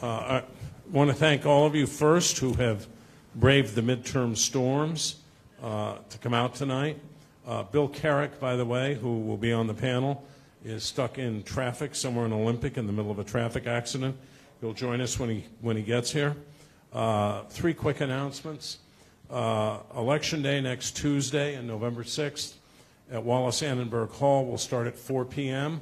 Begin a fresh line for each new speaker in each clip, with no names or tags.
I want to thank all of you first who have braved the midterm storms to come out tonight. Bill Carrick, by the way, who will be on the panel, is stuck in traffic somewhere in Olympic in the middle of a traffic accident. He'll join us when he gets here. 3 quick announcements. Election Day next Tuesday on November 6th at Wallace Annenberg Hall will start at 4 p.m.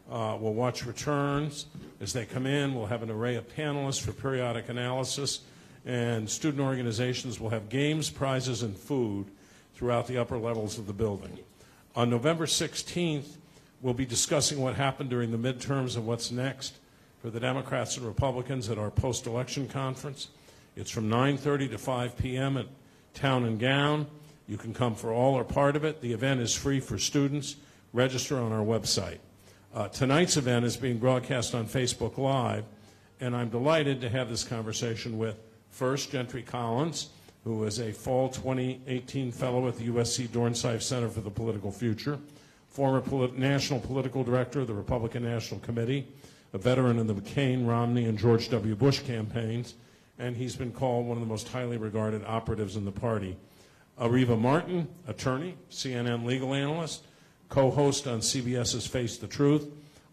We'll watch returns as they come in. We'll have an array of panelists for periodic analysis, and student organizations will have games, prizes, and food throughout the upper levels of the building. On November 16th, we'll be discussing what happened during the midterms and what's next for the Democrats and Republicans at our post-election conference. It's from 9:30 to 5 p.m. at Town and Gown. You can come for all or part of it. The event is free for students. Register on our website. Tonight's event is being broadcast on Facebook Live, and I'm delighted to have this conversation with, first, Gentry Collins, who is a fall 2018 fellow at the USC Dornsife Center for the Political Future, former national political director of the Republican National Committee, a veteran of the McCain, Romney, and George W. Bush campaigns, and he's been called one of the most highly regarded operatives in the party. Areva Martin, attorney, CNN legal analyst, co-host on CBS's Face the Truth,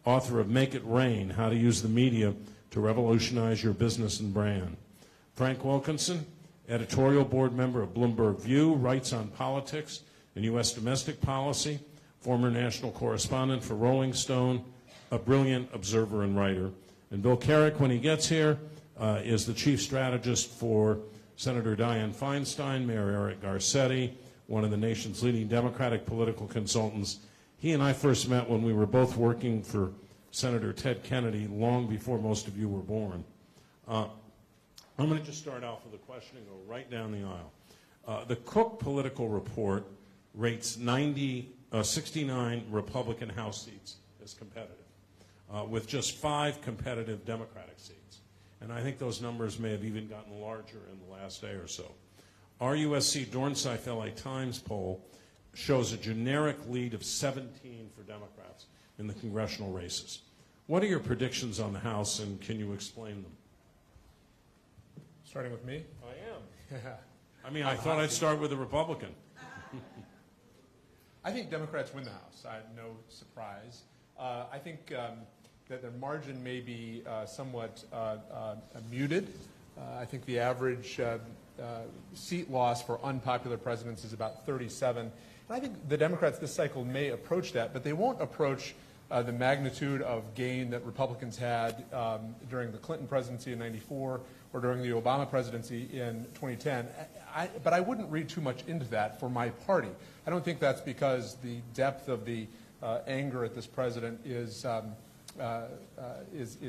author of Make It Rain, How to Use the Media to Revolutionize Your Business and Brand. Frank Wilkinson, editorial board member of Bloomberg View, writes on politics and U.S. domestic policy, former national correspondent for Rolling Stone, a brilliant observer and writer. And Bill Carrick, when he gets here, is the chief strategist for Senator Dianne Feinstein, Mayor Eric Garcetti, one of the nation's leading Democratic political consultants. He and I first met when we were both working for Senator Ted Kennedy long before most of you were born. I'm going to just start off with a question and go right down the aisle. The Cook Political Report rates 69 Republican House seats as competitive, with just 5 competitive Democratic seats. And I think those numbers may have even gotten larger in the last day or so. Our USC Dornsife LA Times poll shows a generic lead of 17 for Democrats in the congressional races. What are your predictions on the House, and can you explain them?
Starting with me?
I am. I mean, I thought I'd start with a Republican.
I think Democrats win the House. No surprise. I think that their margin may be somewhat muted. I think the average seat loss for unpopular presidents is about 37. And I think the Democrats this cycle may approach that, but they won't approach the magnitude of gain that Republicans had during the Clinton presidency in '94 or during the Obama presidency in 2010. But I wouldn't read too much into that for my party. I don't think that's because the depth of the anger at this president is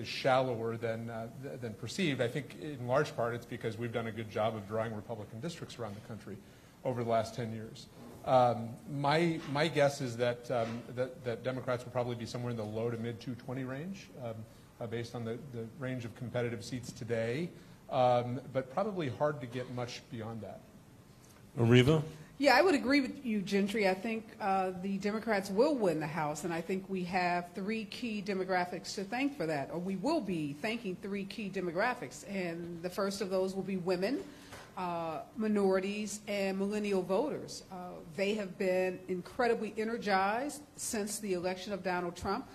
shallower than perceived. I think in large part it's because we've done a good job of drawing Republican districts around the country over the last 10 years. My guess is that that Democrats will probably be somewhere in the low to mid 220 range, based on the range of competitive seats today, but probably hard to get much beyond that.
Areva?
Yeah, I would agree with you, Gentry. I think the Democrats will win the House, and I think we have 3 key demographics to thank for that, or we will be thanking 3 key demographics, and the first of those will be women, minorities, and millennial voters. They have been incredibly energized since the election of Donald Trump.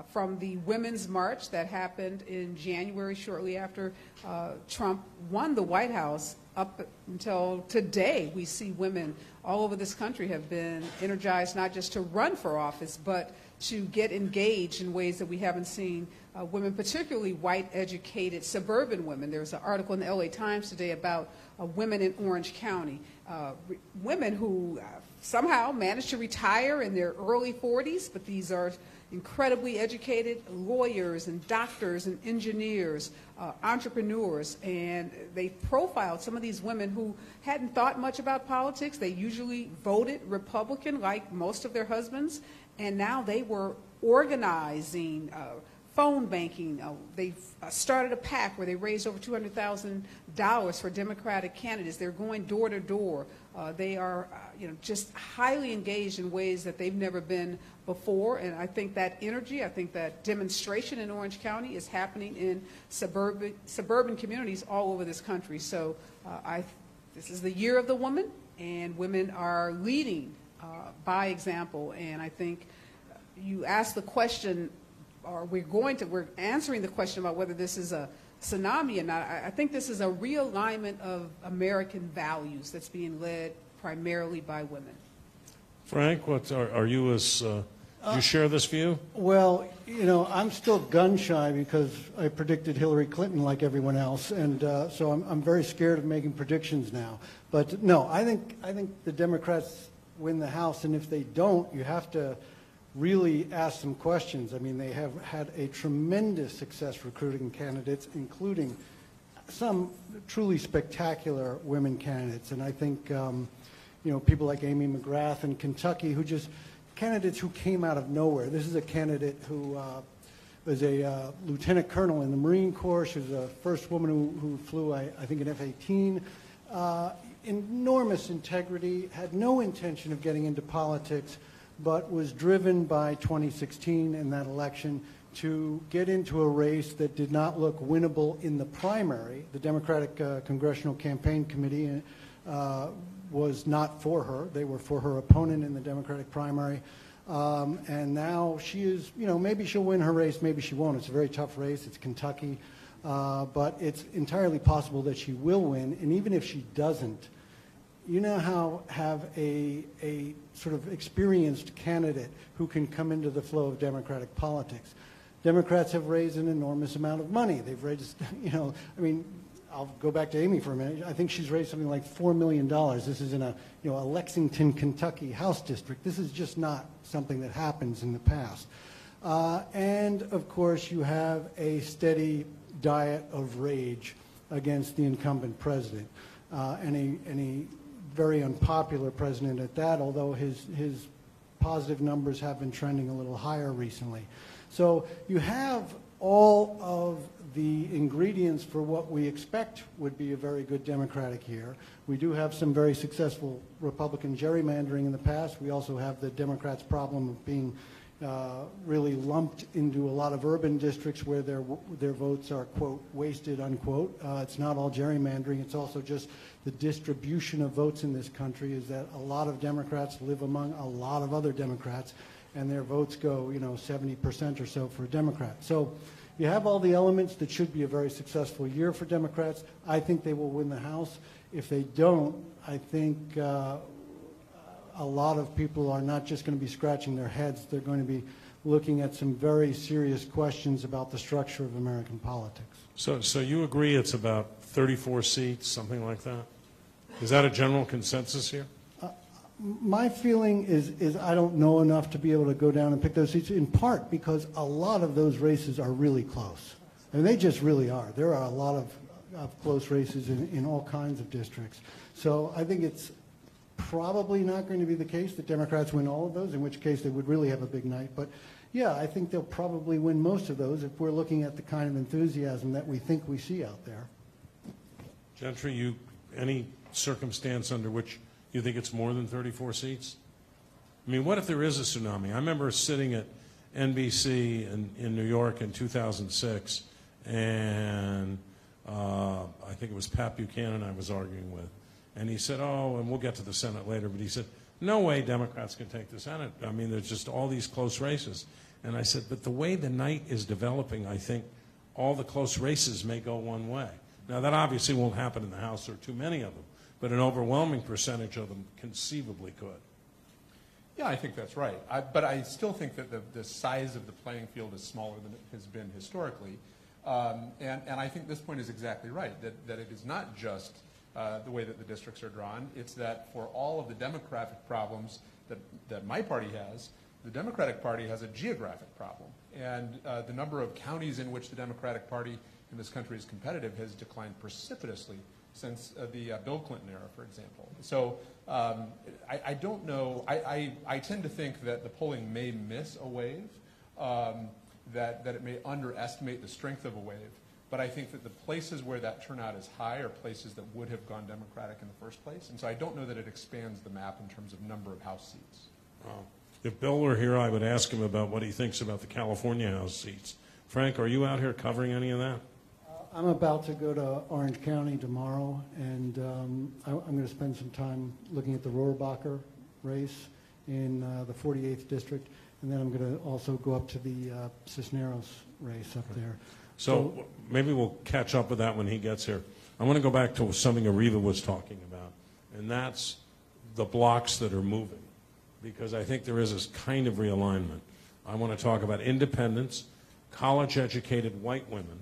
From the Women's March that happened in January shortly after Trump won the White House up until today, we see women all over this country have been energized not just to run for office, but to get engaged in ways that we haven't seen women, particularly white, educated, suburban women. There's an article in the LA Times today about women in Orange County, women who somehow managed to retire in their early 40s, but these are incredibly educated lawyers and doctors and engineers, entrepreneurs, and they profiled some of these women who hadn't thought much about politics. They usually voted Republican like most of their husbands, and now they were organizing phone banking. They've started a PAC where they raised over $200,000 for Democratic candidates. They're going door to door. They are, just highly engaged in ways that they've never been before. And I think that energy, I think that demonstration in Orange County is happening in suburban communities all over this country. So this is the year of the woman, and women are leading by example. And I think you asked the question, or we're answering the question about whether this is a tsunami or not. I think this is a realignment of American values that's being led primarily by women.
Frank, are you do you share this view?
Well, I'm still gun shy because I predicted Hillary Clinton like everyone else, and so I'm very scared of making predictions now. But no, I think the Democrats win the House, and if they don't, you have to really ask some questions. I mean, they have had a tremendous success recruiting candidates, including some truly spectacular women candidates. And I think, people like Amy McGrath in Kentucky, candidates who came out of nowhere. This is a candidate who was a lieutenant colonel in the Marine Corps. She was the first woman who flew, I think, an F-18. Enormous integrity, had no intention of getting into politics, but was driven by 2016 and that election to get into a race that did not look winnable in the primary. The Democratic Congressional Campaign Committee was not for her. They were for her opponent in the Democratic primary. And now she is, maybe she'll win her race, maybe she won't. It's a very tough race. It's Kentucky. But it's entirely possible that she will win. And even if she doesn't, have a sort of experienced candidate who can come into the flow of Democratic politics. Democrats have raised an enormous amount of money. They've raised, I'll go back to Amy for a minute. I think she's raised something like $4 million. This is in a Lexington, Kentucky House district. This is just not something that happens in the past. And of course, you have a steady diet of rage against the incumbent president, and a very unpopular president at that, although his positive numbers have been trending a little higher recently. So you have all of the ingredients for what we expect would be a very good Democratic year. We do have some very successful Republican gerrymandering in the past. We also have the Democrats' problem of being really lumped into a lot of urban districts where their votes are, quote, wasted, unquote. It's not all gerrymandering. It's also just the distribution of votes in this country is that a lot of Democrats live among a lot of other Democrats, and their votes go, 70% or so for a Democrat. So you have all the elements that should be a very successful year for Democrats. I think they will win the House. If they don't, I think a lot of people are not just going to be scratching their heads. They're going to be looking at some very serious questions about the structure of American politics.
So you agree it's about 34 seats, something like that? Is that a general consensus here?
My feeling is I don't know enough to be able to go down and pick those seats, in part because a lot of those races are really close. I mean, they just really are. There are a lot of close races in all kinds of districts. So I think it's probably not going to be the case that Democrats win all of those, in which case they would really have a big night. But yeah, I think they'll probably win most of those if we're looking at the kind of enthusiasm that we think we see out there.
Gentry, any circumstance under which you think it's more than 34 seats? I mean, what if there is a tsunami? I remember sitting at NBC in New York in 2006, and I think it was Pat Buchanan I was arguing with. And he said, and we'll get to the Senate later, but he said, no way Democrats can take the Senate. I mean, there's just all these close races. And I said, but the way the night is developing, I think all the close races may go one way. Now, that obviously won't happen in the House. There are too many of them. But an overwhelming percentage of them conceivably could.
Yeah, I think that's right. But I still think that the size of the playing field is smaller than it has been historically. And I think this point is exactly right, that it is not just the way that the districts are drawn. It's that for all of the demographic problems that my party has, the Democratic Party has a geographic problem. And the number of counties in which the Democratic Party in this country is competitive has declined precipitously since the Bill Clinton era, for example. So I don't know. I tend to think that the polling may miss a wave. that it may underestimate the strength of a wave. But I think that the places where that turnout is high are places that would have gone Democratic in the first place. And so I don't know that it expands the map in terms of number of House seats.
If Bill were here, I would ask him about what he thinks about the California House seats. Frank, are you out here covering any of that?
I'm about to go to Orange County tomorrow, and I'm going to spend some time looking at the Rohrabacher race in the 48th district, and then I'm going to also go up to the Cisneros race up there.
So maybe we'll catch up with that when he gets here. I want to go back to something Areva was talking about, and that's the blocks that are moving, because I think there is this kind of realignment. I want to talk about independents, college-educated white women,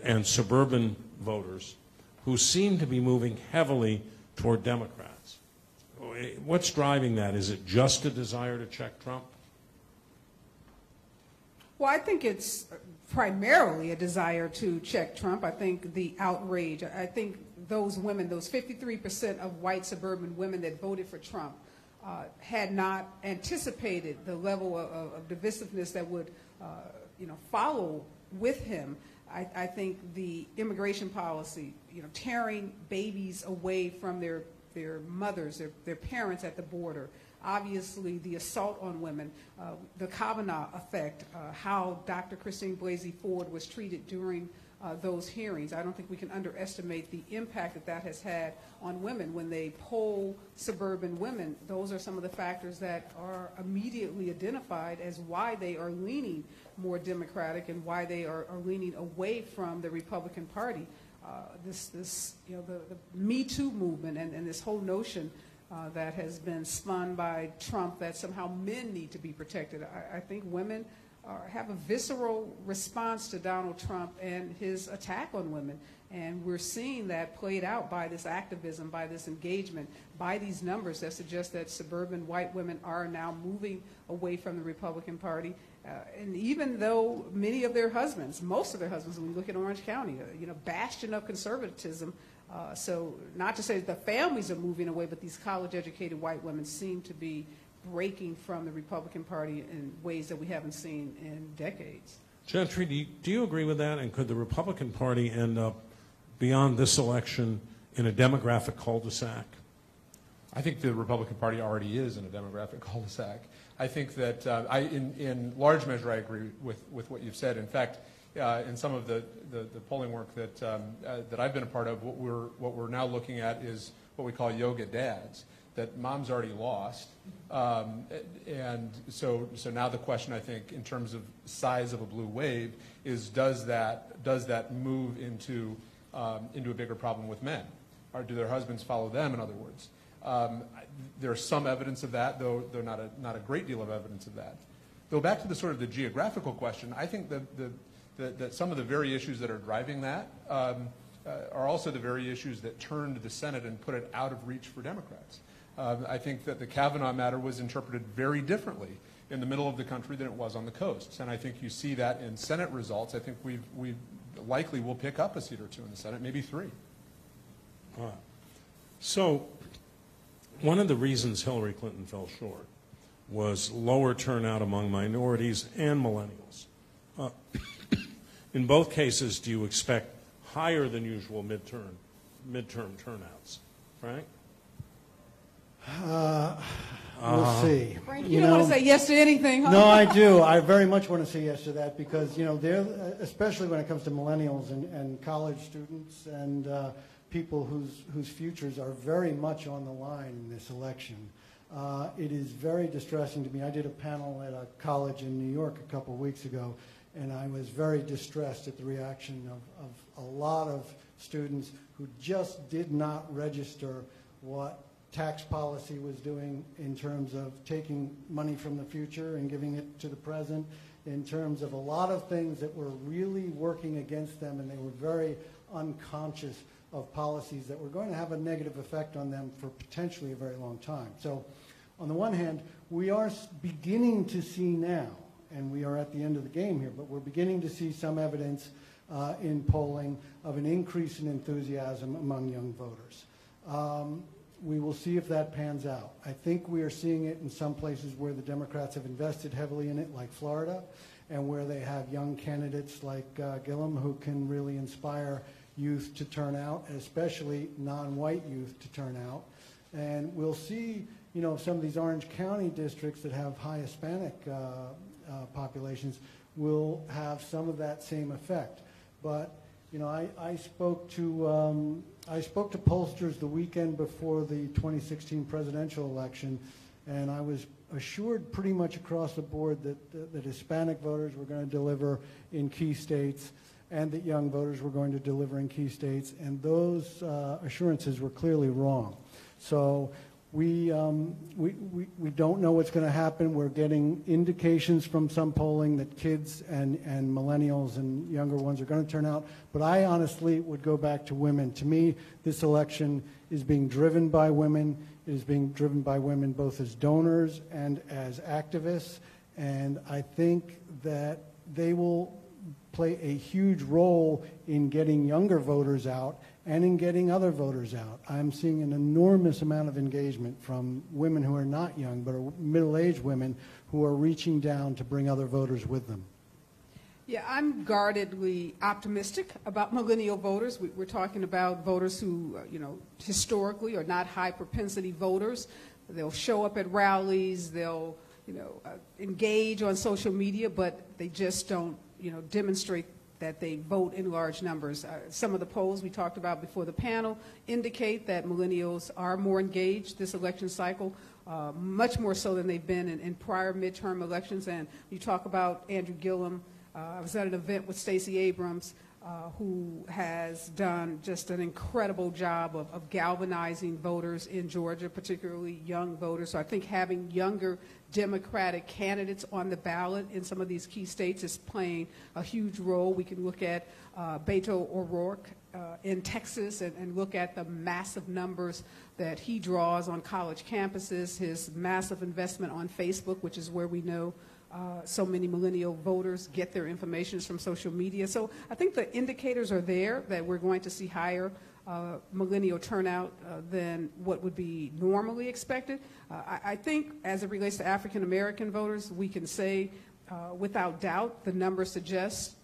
and suburban voters who seem to be moving heavily toward Democrats. What's driving that? Is it just a desire to check Trump?
Well, I think it's primarily a desire to check Trump. I think the outrage, I think those women, those 53% of white suburban women that voted for Trump had not anticipated the level of divisiveness that would follow with him. I think the immigration policy, tearing babies away from their mothers, their parents at the border, obviously the assault on women, the Kavanaugh effect, how Dr. Christine Blasey Ford was treated during those hearings. I don't think we can underestimate the impact that that has had on women. When they poll suburban women, those are some of the factors that are immediately identified as why they are leaning more Democratic and why they are leaning away from the Republican Party. The Me Too movement and this whole notion that has been spun by Trump that somehow men need to be protected. I think women have a visceral response to Donald Trump and his attack on women. And we're seeing that played out by this activism, by this engagement, by these numbers that suggest that suburban white women are now moving away from the Republican Party. And even though many of their husbands, most of their husbands, when we look at Orange County, bastion of conservatism. So not to say that the families are moving away, but these college-educated white women seem to be breaking from the Republican Party in ways that we haven't seen in decades.
Gentry, do you agree with that? And could the Republican Party end up, beyond this election, in a demographic cul-de-sac?
I think the Republican Party already is in a demographic cul-de-sac. I think that in large measure I agree with what you've said. In fact, in some of the polling work that I've been a part of, what we're now looking at is what we call yoga dads, that mom's already lost. And so now the question, I think, in terms of size of a blue wave is does that move into a bigger problem with men? Or do their husbands follow them, in other words? There's some evidence of that, though not a great deal of evidence of that. Though back to the sort of the geographical question, I think that some of the very issues that are driving that are also the very issues that turned the Senate and put it out of reach for Democrats. I think that the Kavanaugh matter was interpreted very differently in the middle of the country than it was on the coasts. And I think you see that in Senate results. I think we likely will pick up a seat or two in the Senate, maybe 3.
So one of the reasons Hillary Clinton fell short was lower turnout among minorities and millennials. In both cases, do you expect higher than usual midterm turnouts? Frank?
We'll see.
Frank, you don't want to say yes to anything, huh?
No, I do. I very much want to say yes to that because, they're, especially when it comes to millennials and college students and people whose futures are very much on the line in this election. It is very distressing to me. I did a panel at a college in New York a couple of weeks ago, and I was very distressed at the reaction of a lot of students who just did not register what tax policy was doing in terms of taking money from the future and giving it to the present, in terms of a lot of things that were really working against them, and they were very unconscious of policies that were going to have a negative effect on them for potentially a very long time. So on the one hand, we are beginning to see now, and we are at the end of the game here, but we're beginning to see some evidence in polling of an increase in enthusiasm among young voters. We will see if that pans out. I think we are seeing it in some places where the Democrats have invested heavily in it, like Florida, and where they have young candidates like Gillum who can really inspire youth to turn out, especially non-white youth to turn out. And we'll see, you know, some of these Orange County districts that have high Hispanic populations will have some of that same effect. But, you know, I spoke to pollsters the weekend before the 2016 presidential election, and I was assured pretty much across the board that Hispanic voters were going to deliver in key states and that young voters were going to deliver in key states, and those assurances were clearly wrong. So we don't know what's going to happen. We're getting indications from some polling that kids and millennials and younger ones are going to turn out, but I honestly would go back to women. To me, this election is being driven by women. It is being driven by women both as donors and as activists, and I think that they will play a huge role in getting younger voters out and in getting other voters out. I'm seeing an enormous amount of engagement from women who are not young, but are middle-aged women who are reaching down to bring other voters with them.
Yeah, I'm guardedly optimistic about millennial voters. We're talking about voters who, you know, historically are not high-propensity voters. They'll show up at rallies, they'll, you know, engage on social media, but they just don't, you know, demonstrate that they vote in large numbers. Some of the polls we talked about before the panel indicate that millennials are more engaged this election cycle, much more so than they've been in prior midterm elections. And you talk about Andrew Gillum. I was at an event with Stacey Abrams, who has done just an incredible job of galvanizing voters in Georgia, particularly young voters. So I think having younger Democratic candidates on the ballot in some of these key states is playing a huge role. We can look at Beto O'Rourke in Texas and look at the massive numbers that he draws on college campuses, his massive investment on Facebook, which is where we know so many millennial voters get their information from social media. So I think the indicators are there that we're going to see higher millennial turnout than what would be normally expected. I think as it relates to African American voters, we can say without doubt the numbers suggest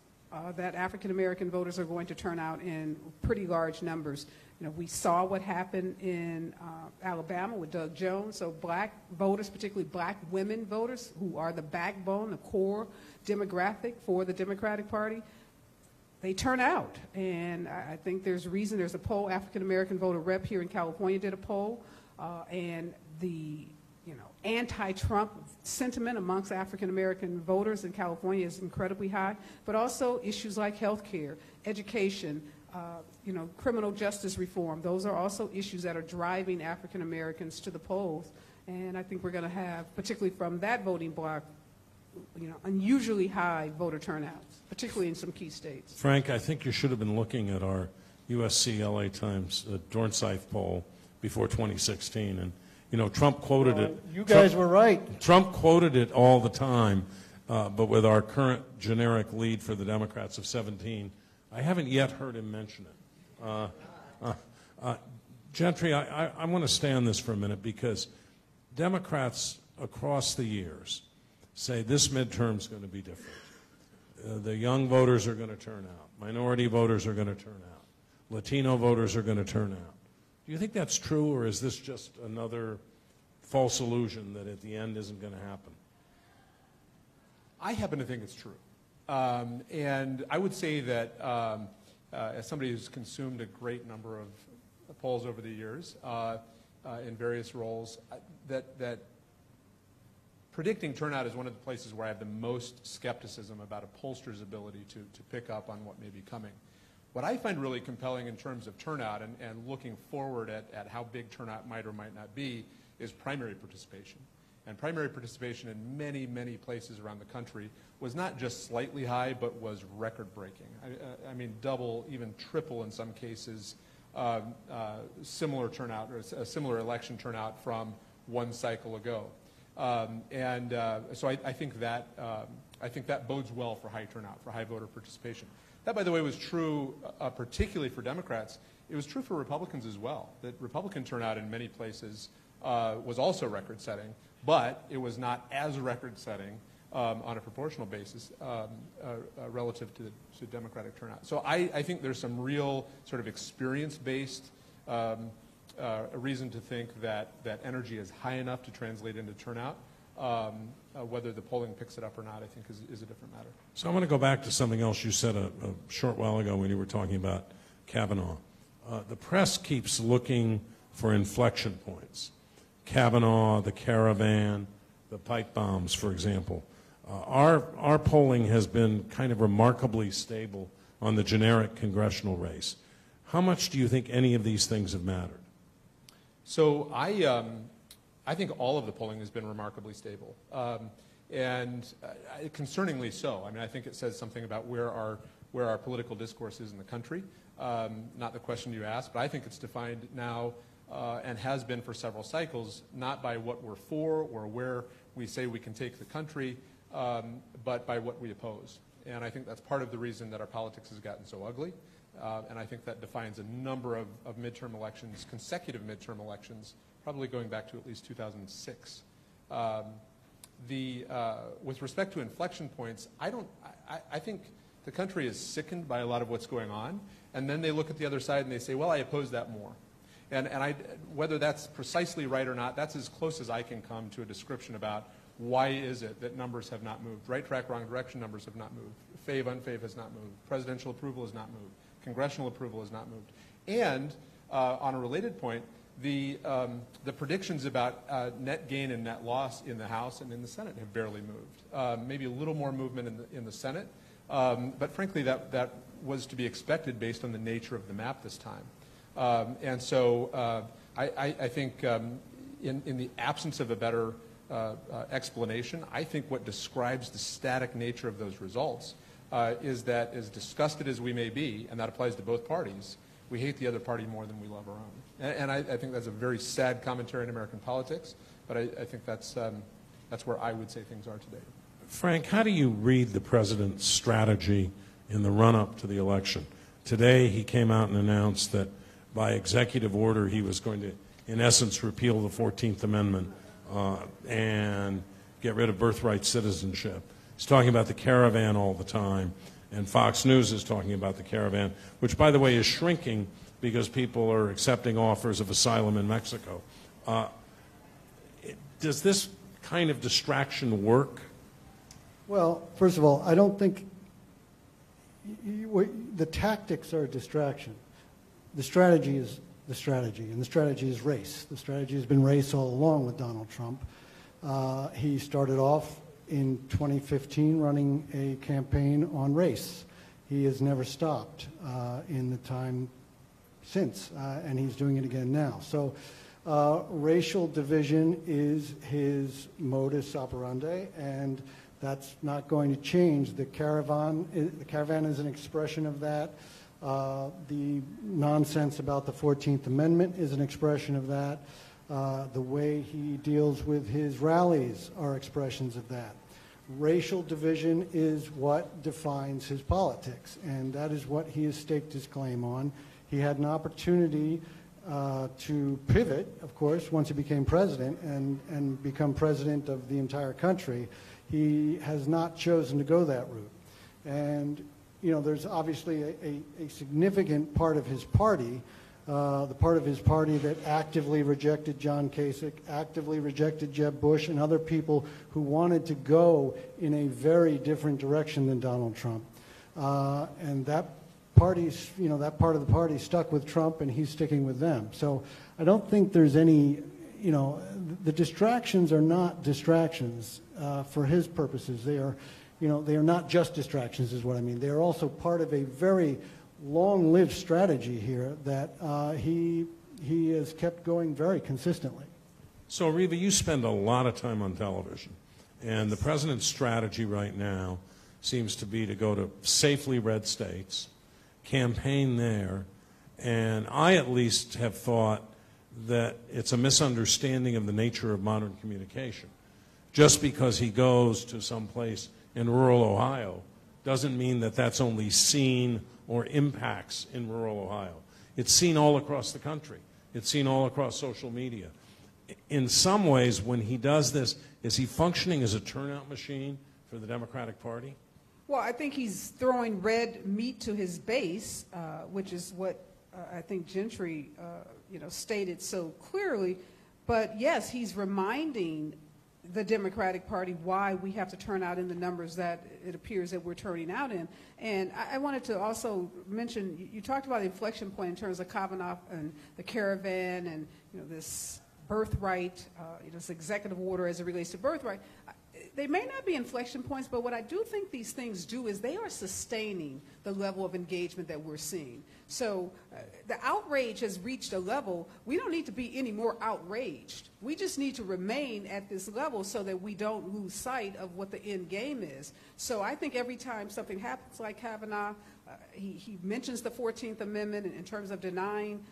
that African American voters are going to turn out in pretty large numbers. You know, we saw what happened in Alabama with Doug Jones. So black voters, particularly black women voters, who are the backbone, the core demographic for the Democratic Party, they turn out. And I think there's reason. There's a poll, African American voter rep here in California did a poll, and the anti-Trump sentiment amongst African American voters in California is incredibly high, but also issues like health care, education, criminal justice reform. Those are also issues that are driving African Americans to the polls. And I think we're going to have, particularly from that voting bloc, unusually high voter turnouts, particularly in some key states.
Frank, I think you should have been looking at our USC LA Times Dornsife poll before 2016. And, Trump quoted it.
You guys were right.
Trump quoted it all the time, but with our current generic lead for the Democrats of 17, I haven't yet heard him mention it. Gentry, I want to stay on this for a minute because Democrats across the years say this midterm is going to be different. The young voters are going to turn out. Minority voters are going to turn out. Latino voters are going to turn out. Do you think that's true, or is this just another false illusion that at the end isn't going to happen?
I happen to think it's true. And I would say that as somebody who's consumed a great number of polls over the years in various roles, that predicting turnout is one of the places where I have the most skepticism about a pollster's ability to pick up on what may be coming. What I find really compelling in terms of turnout and looking forward at how big turnout might or might not be is primary participation. And primary participation in many, many places around the country was not just slightly high, but was record-breaking. I mean, double, even triple in some cases, similar turnout, or a similar election turnout from one cycle ago. So I think that I think that bodes well for high turnout, for high voter participation. That, by the way, was true particularly for Democrats. It was true for Republicans as well, that Republican turnout in many places was also record-setting, but it was not as record-setting on a proportional basis relative to Democratic turnout. So I think there's some real sort of experience-based reason to think that energy is high enough to translate into turnout. Whether the polling picks it up or not, I think, is a different matter.
So I want to go back to something else you said a short while ago when you were talking about Kavanaugh. The press keeps looking for inflection points. Kavanaugh, the caravan, the pipe bombs, for example. Our polling has been kind of remarkably stable on the generic congressional race. How much do you think any of these things have mattered?
So I think all of the polling has been remarkably stable, and concerningly so. I mean, I think it says something about where our political discourse is in the country. Not the question you asked, but I think it's defined now and has been for several cycles, not by what we're for or where we say we can take the country, but by what we oppose. And I think that's part of the reason that our politics has gotten so ugly. And I think that defines a number of midterm elections, consecutive midterm elections, probably going back to at least 2006. With respect to inflection points, I think the country is sickened by a lot of what's going on, and then they look at the other side and they say, well, I oppose that more. And whether that's precisely right or not, that's as close as I can come to a description about why is it that numbers have not moved. Right track, wrong direction numbers have not moved. Fave, unfave has not moved. Presidential approval has not moved. Congressional approval has not moved. And on a related point, the predictions about net gain and net loss in the House and in the Senate have barely moved. Maybe a little more movement in the Senate, but frankly that was to be expected based on the nature of the map this time. And so I think in the absence of a better explanation, I think what describes the static nature of those results is that as disgusted as we may be, and that applies to both parties, we hate the other party more than we love our own. And I think that's a very sad commentary in American politics, but I think that's where I would say things are today.
Frank, how do you read the president's strategy in the run-up to the election? Today he came out and announced that by executive order he was going to, in essence, repeal the 14th Amendment and get rid of birthright citizenship. He's talking about the caravan all the time, and Fox News is talking about the caravan, which, by the way, is shrinking because people are accepting offers of asylum in Mexico. Does this kind of distraction work?
Well, first of all, I don't think the tactics are a distraction. The strategy is the strategy, and the strategy is race. The strategy has been race all along with Donald Trump. He started off in 2015 running a campaign on race. He has never stopped in the time since, and he's doing it again now. So racial division is his modus operandi, and that's not going to change. The caravan is an expression of that. The nonsense about the 14th Amendment is an expression of that. The way he deals with his rallies are expressions of that. Racial division is what defines his politics, and that is what he has staked his claim on. He had an opportunity to pivot, of course, once he became president and become president of the entire country. He has not chosen to go that route. And, you know, there's obviously a significant part of his party, the part of his party that actively rejected John Kasich, actively rejected Jeb Bush, and other people who wanted to go in a very different direction than Donald Trump. And that party's, you know, that part of the party stuck with Trump, and he's sticking with them. So I don't think there's any, you know, the distractions are not distractions for his purposes. They are, you know, they are not just distractions is what I mean. They are also part of a very long-lived strategy here that he has kept going very consistently.
So, Areva, you spend a lot of time on television, and the president's strategy right now seems to be to go to safely red states, campaign there, and I at least have thought that it's a misunderstanding of the nature of modern communication. Just because he goes to some place in rural Ohio doesn't mean that that's only seen or impacts in rural Ohio. It's seen all across the country. It's seen all across social media. In some ways, when he does this, is he functioning as a turnout machine for the Democratic Party?
Well, I think he's throwing red meat to his base, which is what I think Gentry, stated so clearly. But yes, he's reminding the Democratic Party why we have to turn out in the numbers that it appears that we're turning out in. And I wanted to also mention, you talked about the inflection point in terms of Kavanaugh and the caravan and this birthright, this executive order as it relates to birthright. They may not be inflection points, but what I do think these things do is they are sustaining the level of engagement that we're seeing. So the outrage has reached a level, we don't need to be any more outraged. We just need to remain at this level so that we don't lose sight of what the end game is. So I think every time something happens like Kavanaugh, he mentions the 14th Amendment in terms of denying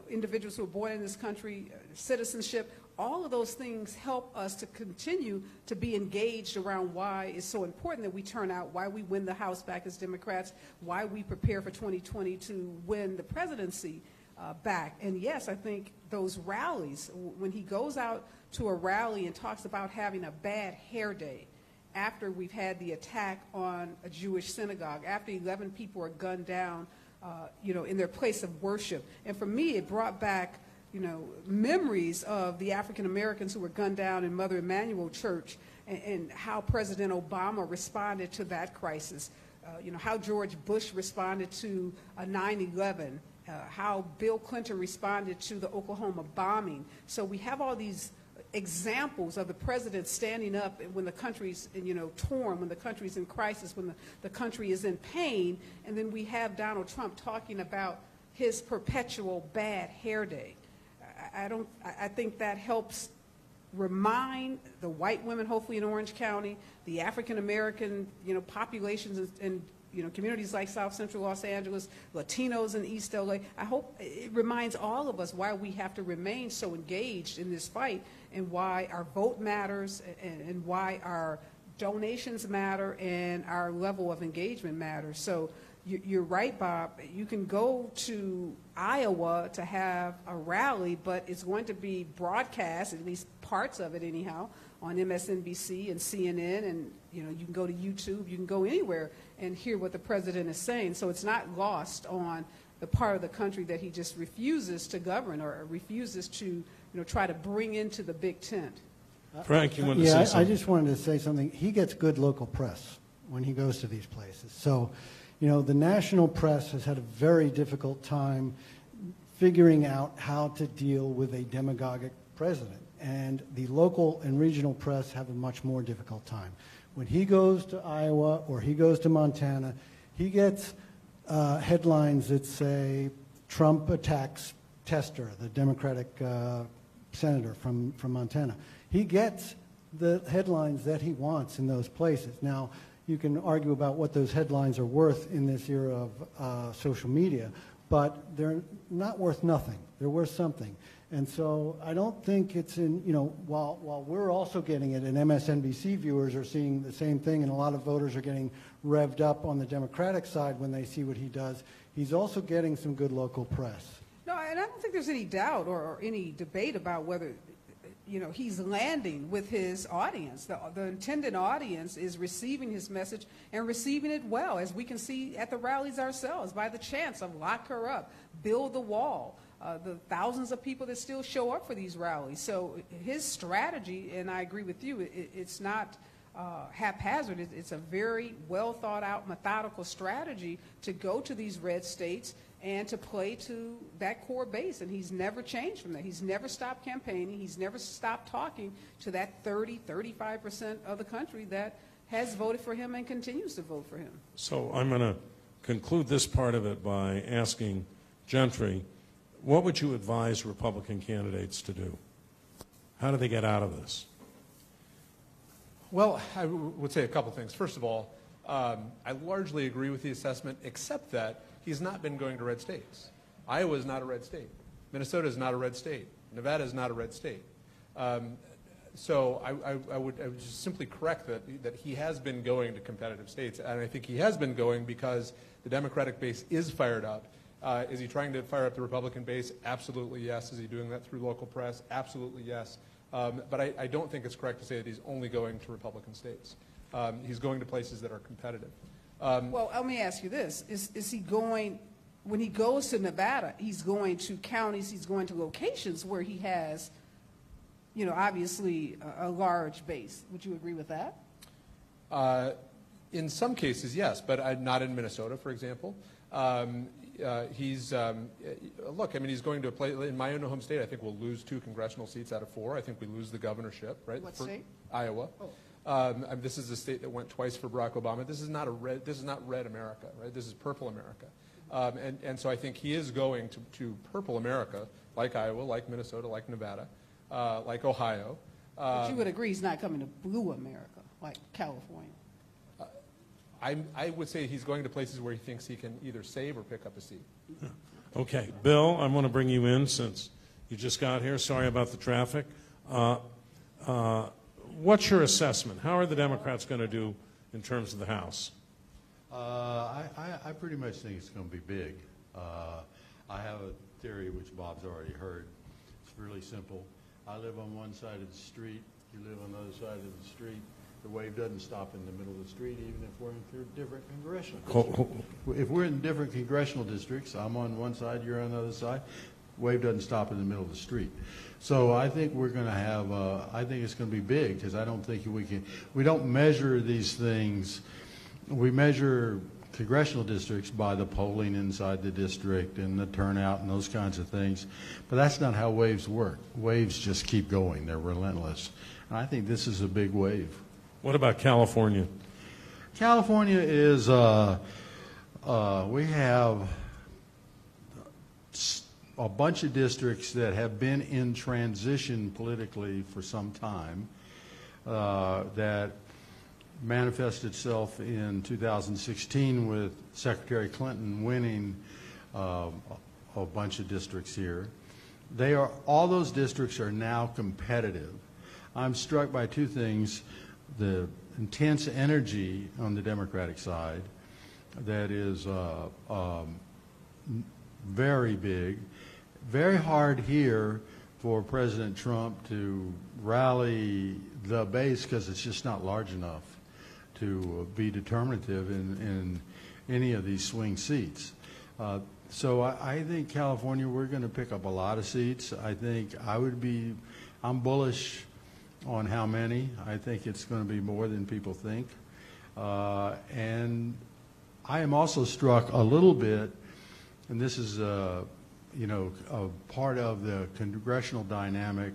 individuals who are born in this country citizenship. All of those things help us to continue to be engaged around why it's so important that we turn out, why we win the House back as Democrats, why we prepare for 2020 to win the presidency back. And yes, I think those rallies, when he goes out to a rally and talks about having a bad hair day, after we've had the attack on a Jewish synagogue, after 11 people are gunned down, in their place of worship. And for me, it brought back, memories of the African Americans who were gunned down in Mother Emanuel Church and how President Obama responded to that crisis. How George Bush responded to 9/11, how Bill Clinton responded to the Oklahoma bombing. So we have all these examples of the president standing up when the country's torn, when the country's in crisis, when the country is in pain, and then we have Donald Trump talking about his perpetual bad hair day. I think that helps remind the white women, hopefully in Orange County, the African American populations in communities like South Central Los Angeles, Latinos in East LA. I hope it reminds all of us why we have to remain so engaged in this fight and why our vote matters and why our donations matter and our level of engagement matters. So you're right, Bob. You can go to Iowa to have a rally, but it's going to be broadcast, at least parts of it anyhow, on MSNBC and CNN, and you can go to YouTube, you can go anywhere and hear what the president is saying. So it's not lost on the part of the country that he just refuses to govern or refuses to try to bring into the big tent.
Frank, you wanted to say something?
I just wanted to say something. He gets good local press when he goes to these places. So, the national press has had a very difficult time figuring out how to deal with a demagogic president. And the local and regional press have a much more difficult time. When he goes to Iowa or he goes to Montana, he gets headlines that say Trump attacks Tester, the Democratic senator from Montana. He gets the headlines that he wants in those places. Now, you can argue about what those headlines are worth in this era of social media, but they're not worth nothing. They're worth something. And so I don't think it's while we're also getting it, and MSNBC viewers are seeing the same thing, and a lot of voters are getting revved up on the Democratic side when they see what he does, he's also getting some good local press.
No, and I don't think there's any doubt or any debate about whether he's landing with his audience. The intended audience is receiving his message and receiving it well, as we can see at the rallies ourselves, by the chants of lock her up, build the wall, the thousands of people that still show up for these rallies. So his strategy, and I agree with you, it's not haphazard. It's a very well thought out, methodical strategy to go to these red states and to play to that core base. And he's never changed from that. He's never stopped campaigning. He's never stopped talking to that 35% of the country that has voted for him and continues to vote for him.
So I'm going to conclude this part of it by asking Gentry, what would you advise Republican candidates to do? How do they get out of this?
Well, I would say a couple things. First of all, I largely agree with the assessment, except that he's not been going to red states. Iowa is not a red state. Minnesota is not a red state. Nevada is not a red state. So I would just simply correct that he has been going to competitive states, and I think he has been going because the Democratic base is fired up. Is he trying to fire up the Republican base? Absolutely yes. Is he doing that through local press? Absolutely yes. But I don't think it's correct to say that he's only going to Republican states. He's going to places that are competitive.
Well, let me ask you this. Is he going, when he goes to Nevada, he's going to counties, he's going to locations where he has, you know, obviously a large base. Would you agree with that?
In some cases, yes, but not in Minnesota, for example. He's look, I mean, he's going to a place in my own home state. I think we'll lose 2 congressional seats out of 4. I think we lose the governorship, right?
What state?
Iowa. Oh. This is a state that went twice for Barack Obama. This is not red America, right? This is purple America. And so I think he is going to purple America, like Iowa, like Minnesota, like Nevada, like Ohio.
But you would agree he's not coming to blue America, like California.
I would say he's going to places where he thinks he can either save or pick up a seat.
Okay. Bill, I want to bring you in since you just got here. Sorry about the traffic. What's your assessment? How are the Democrats going to do in terms of the House?
I pretty much think it's going to be big. I have a theory which Bob's already heard. It's really simple. I live on one side of the street. You live on the other side of the street. The wave doesn't stop in the middle of the street, even if we're in different congressional districts. If we're in different congressional districts, I'm on one side, you're on the other side, wave doesn't stop in the middle of the street. So I think we're going to have, I think it's going to be big, because I don't think we don't measure these things. We measure congressional districts by the polling inside the district and the turnout and those kinds of things. But that's not how waves work. Waves just keep going. They're relentless. And I think this is a big wave.
What about California?
California is, we have a bunch of districts that have been in transition politically for some time that manifested itself in 2016 with Secretary Clinton winning a bunch of districts here. All those districts are now competitive. I'm struck by 2 things. The intense energy on the Democratic side that is very big, very hard here for President Trump to rally the base because it's just not large enough to be determinative in any of these swing seats. So I think California, we're going to pick up a lot of seats. I think I'm bullish on how many. I think it's going to be more than people think. And I am also struck a little bit, and this is a part of the congressional dynamic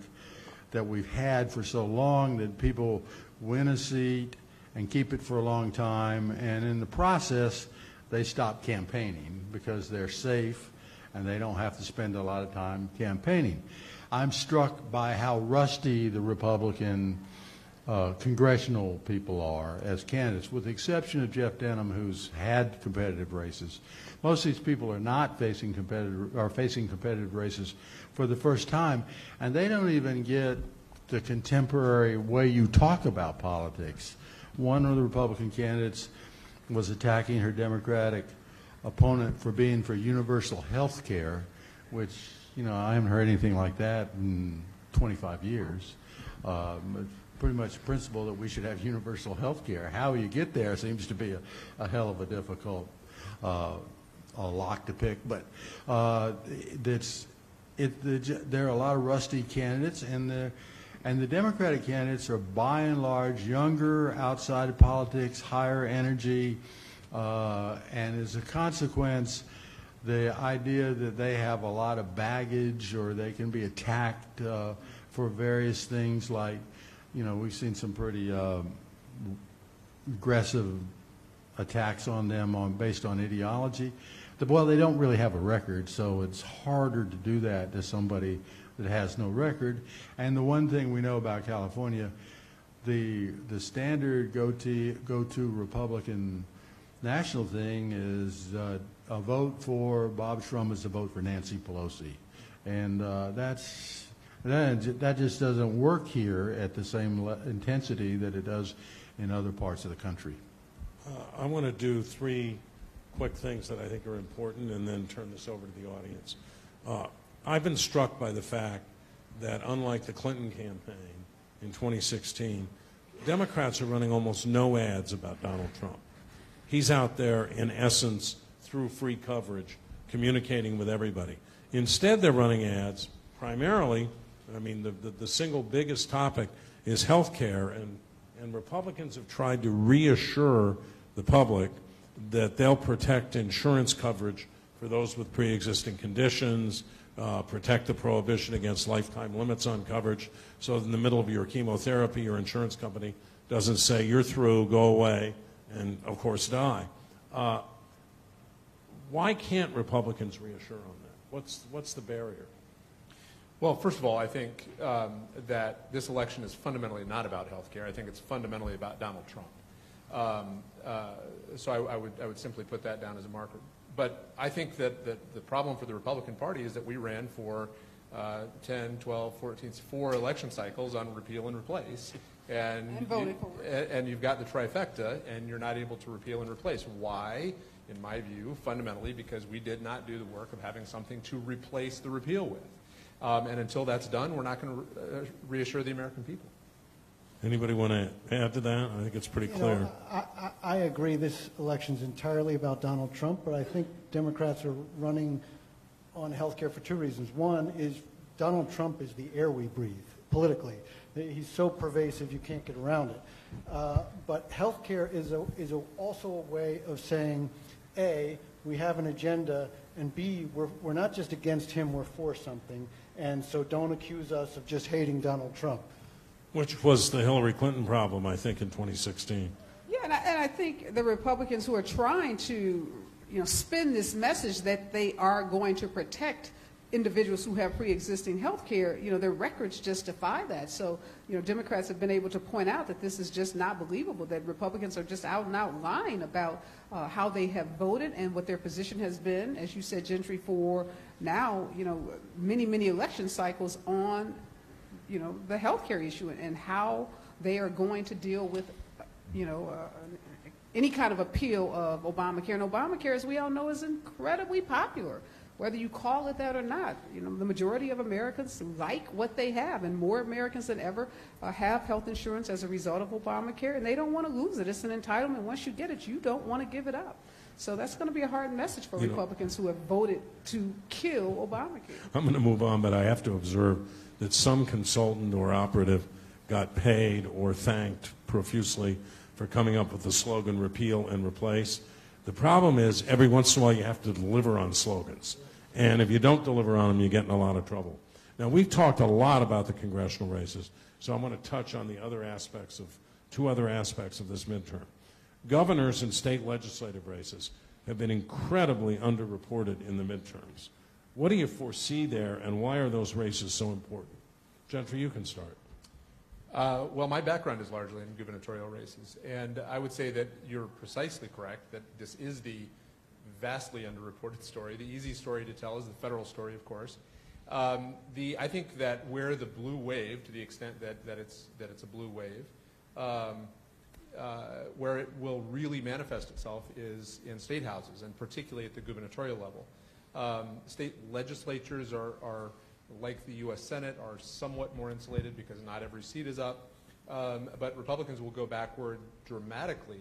that we've had for so long, that people win a seat and keep it for a long time, and in the process they stop campaigning because they're safe and they don't have to spend a lot of time campaigning. I'm struck by how rusty the Republican congressional people are as candidates, with the exception of Jeff Denham, who's had competitive races. Most of these people are not facing competitive races for the first time, and they don't even get the contemporary way you talk about politics. One of the Republican candidates was attacking her Democratic opponent for being for universal health care, which, I haven't heard anything like that in 25 years. Pretty much the principle that we should have universal health care. How you get there seems to be a hell of a difficult lock to pick. But there are a lot of rusty candidates, and the Democratic candidates are by and large younger, outside of politics, higher energy, and as a consequence, the idea that they have a lot of baggage or they can be attacked for various things, like, we've seen some pretty aggressive attacks on them based on ideology. Well, they don't really have a record, so it's harder to do that to somebody that has no record. And the one thing we know about California, the standard go-to Republican national thing is a vote for Bob Trump is a vote for Nancy Pelosi, and that's That just doesn't work here at the same intensity that it does in other parts of the country.
I want to do three quick things that I think are important and then turn this over to the audience. I've been struck by the fact that unlike the Clinton campaign in 2016, Democrats are running almost no ads about Donald Trump. He's out there, in essence, through free coverage, communicating with everybody. Instead, they're running ads primarily, I mean, the single biggest topic is health care, and Republicans have tried to reassure the public that they'll protect insurance coverage for those with pre-existing conditions, protect the prohibition against lifetime limits on coverage, so in the middle of your chemotherapy, your insurance company doesn't say, you're through, go away, and of course die. Why can't Republicans reassure on that? What's the barrier?
Well, first of all, I think that this election is fundamentally not about health care. I think it's fundamentally about Donald Trump. So I would simply put that down as a marker. But I think that the problem for the Republican Party is that we ran for 10, 12, 14, 4 election cycles on repeal and replace. And
voted for it.
And you've got the trifecta, and you're not able to repeal and replace. Why? In my view, fundamentally because we did not do the work of having something to replace the repeal with. And until that's done, we're not going to reassure the American people.
Anybody want to add to that? I think it's pretty clear.
I agree this election's entirely about Donald Trump, but I think Democrats are running on health care for 2 reasons. One is Donald Trump is the air we breathe politically. He's so pervasive you can't get around it. But health care is also a way of saying, A, we have an agenda, and B, we're not just against him, we're for something. And so don't accuse us of just hating Donald Trump.
Which was the Hillary Clinton problem, I think, in 2016.
Yeah, and I think the Republicans who are trying to, spin this message that they are going to protect individuals who have pre-existing health care, their records justify that. So, Democrats have been able to point out that this is just not believable, that Republicans are just out and out lying about how they have voted and what their position has been, as you said, Gentry, for now, many, many election cycles on, the health care issue and how they are going to deal with, any kind of appeal of Obamacare. And Obamacare, as we all know, is incredibly popular. Whether you call it that or not, the majority of Americans like what they have, and more Americans than ever have health insurance as a result of Obamacare, and they don't want to lose it. It's an entitlement. Once you get it, you don't want to give it up. So that's going to be a hard message for Republicans who have voted to kill Obamacare.
I'm going to move on, but I have to observe that some consultant or operative got paid or thanked profusely for coming up with the slogan repeal and replace. The problem is every once in a while you have to deliver on slogans. And if you don't deliver on them, you get in a lot of trouble. Now, we've talked a lot about the congressional races, so I'm going to touch on the other aspects of, 2 other aspects of this midterm. Governors and state legislative races have been incredibly underreported in the midterms. What do you foresee there, and why are those races so important? Gentry, you can start.
Well, my background is largely in gubernatorial races, and I would say that you're precisely correct that this is the vastly underreported story. The easy story to tell is the federal story, of course. I think that where the blue wave, to the extent that it's a blue wave, where it will really manifest itself is in state houses, and particularly at the gubernatorial level. State legislatures are like the U.S. Senate, are somewhat more insulated because not every seat is up. But Republicans will go backward dramatically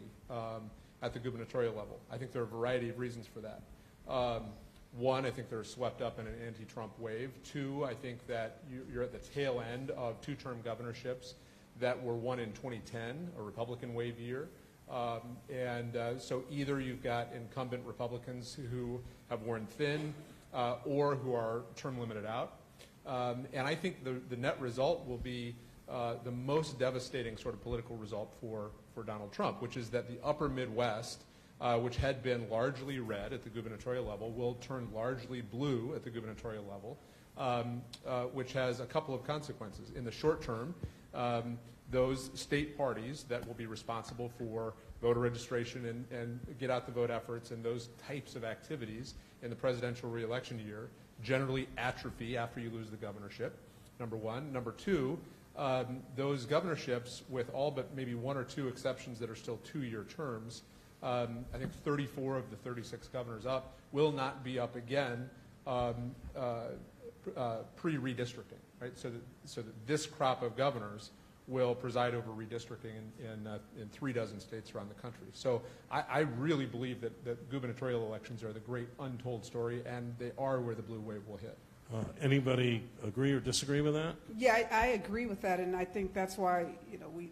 at the gubernatorial level. I think there are a variety of reasons for that. One, I think they're swept up in an anti-Trump wave. 2, I think that you're at the tail end of 2-term governorships that were won in 2010, a Republican wave year. So either you've got incumbent Republicans who have worn thin or who are term limited out. And I think the net result will be the most devastating sort of political result for Donald Trump, which is that the upper Midwest, which had been largely red at the gubernatorial level, will turn largely blue at the gubernatorial level, which has a couple of consequences. In the short term, those state parties that will be responsible for voter registration and get out the vote efforts and those types of activities in the presidential reelection year generally atrophy after you lose the governorship. number one. Number two, those governorships, with all but maybe one or two exceptions that are still 2-year terms, I think 34 of the 36 governors up will not be up again pre-redistricting, right? So that this crop of governors will preside over redistricting in 3 dozen states around the country. So I really believe that gubernatorial elections are the great untold story, and they are where the blue wave will hit.
Anybody agree or disagree with that?
Yeah, I agree with that, and I think that's why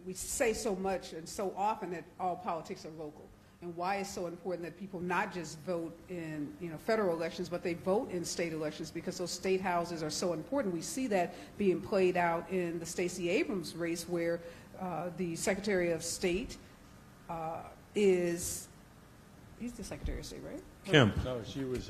we say so much and so often that all politics are local, and why it's so important that people not just vote in federal elections, but they vote in state elections, because those state houses are so important. We see that being played out in the Stacey Abrams race, where the Secretary of State he's the Secretary of State, right?
Kemp.
No, she was.